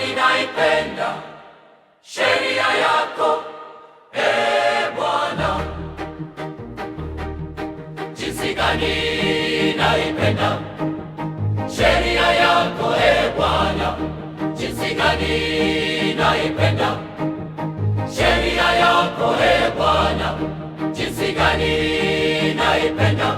gani naipenda sheria yako, Bwana. Jinsi gani naipenda sheria yako, Bwana. Jinsi gani naipenda sheria yako, Bwana. Jinsi gani naipenda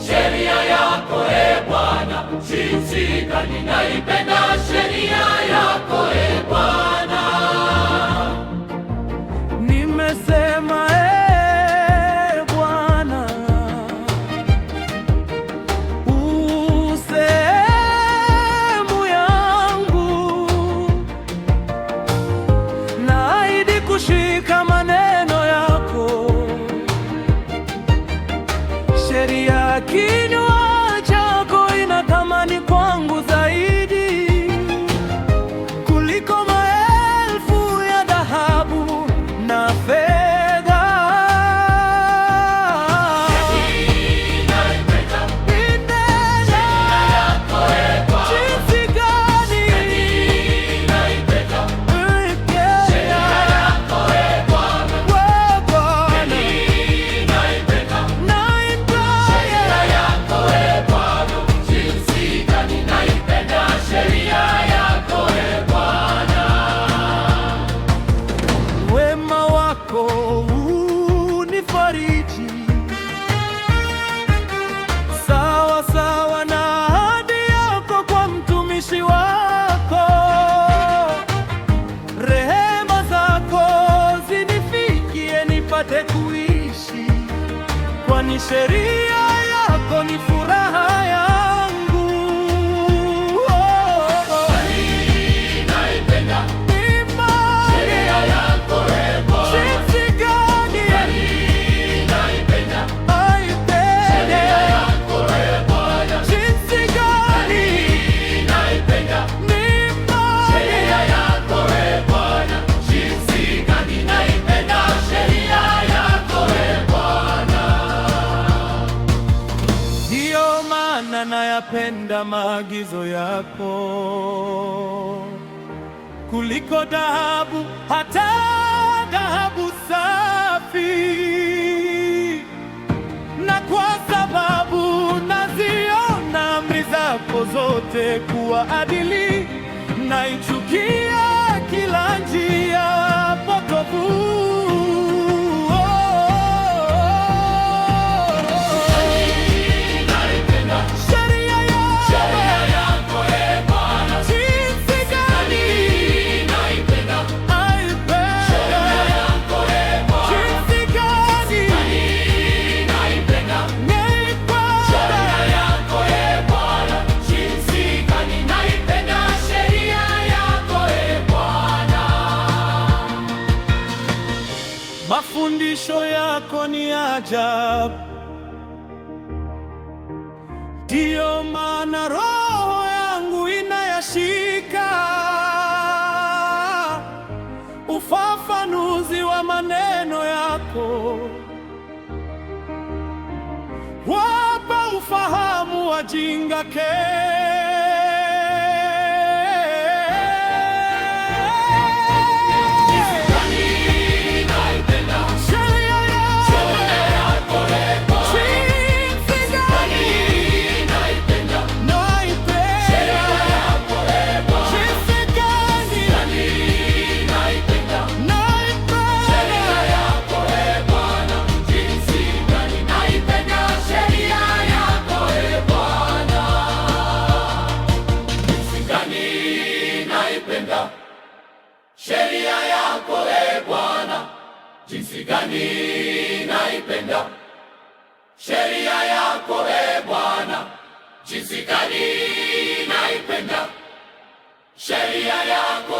sheria yako, Bwana. Jinsi gani naipenda sheria yako, Bwana. Nimesema Bwana, sehemu yangu, naahidi kushika maneno yako, sheria ya kinywa chako ina thamani kwangu zaidi kuliko maelfu ya dhahabu na fedha. Jinsi gani naipenda sheria yako, Bwana. Jinsi gani naipenda sheria yako, Bwana. Wema wako unifariji sawa sawa na ahadi yako kwa mtumishi wako. Rehema zako zinifikie nipate kuishi, kwani sheria yako ni furaha yangu. Naipenda sheria yako, Bwana. Jinsi gani Naipenda naipenda sheria yako, Bwana. jinsi gani Naipenda sheria yako, Bwana. Jinsi gani naipenda sheria yako, Bwana. ndiyo maana nayapenda maagizo yako kuliko dhahabu, hata dhahabu safi. Na kwa sababu naziona amri zako zote kuwa adili, naichukia kila njia potovu. Naipenda Sheria yako, Bwana. jinsi gani Naipenda naipenda, yako, Bwana. jinsi gani Naipenda naipenda. yako, Bwana. Jinsi gani naipenda sheria yako, Bwana. Mafundisho yako ni ajabu, ndiyo maana roho yangu inayashika. Ufafanuzi wa maneno yako wapa ufahamu wajinga Naipenda sheria yako, jinsi gani naipenda naipenda, yako, Bwana. jinsi gani Naipenda naipenda. yako, Bwana. Jinsi gani naipenda sheria yako, Bwana. Jinsi gani naipenda sheria yako, Bwana. Jinsi gani naipenda sheria yako, Bwana. Jinsi gani naipenda sheria yako,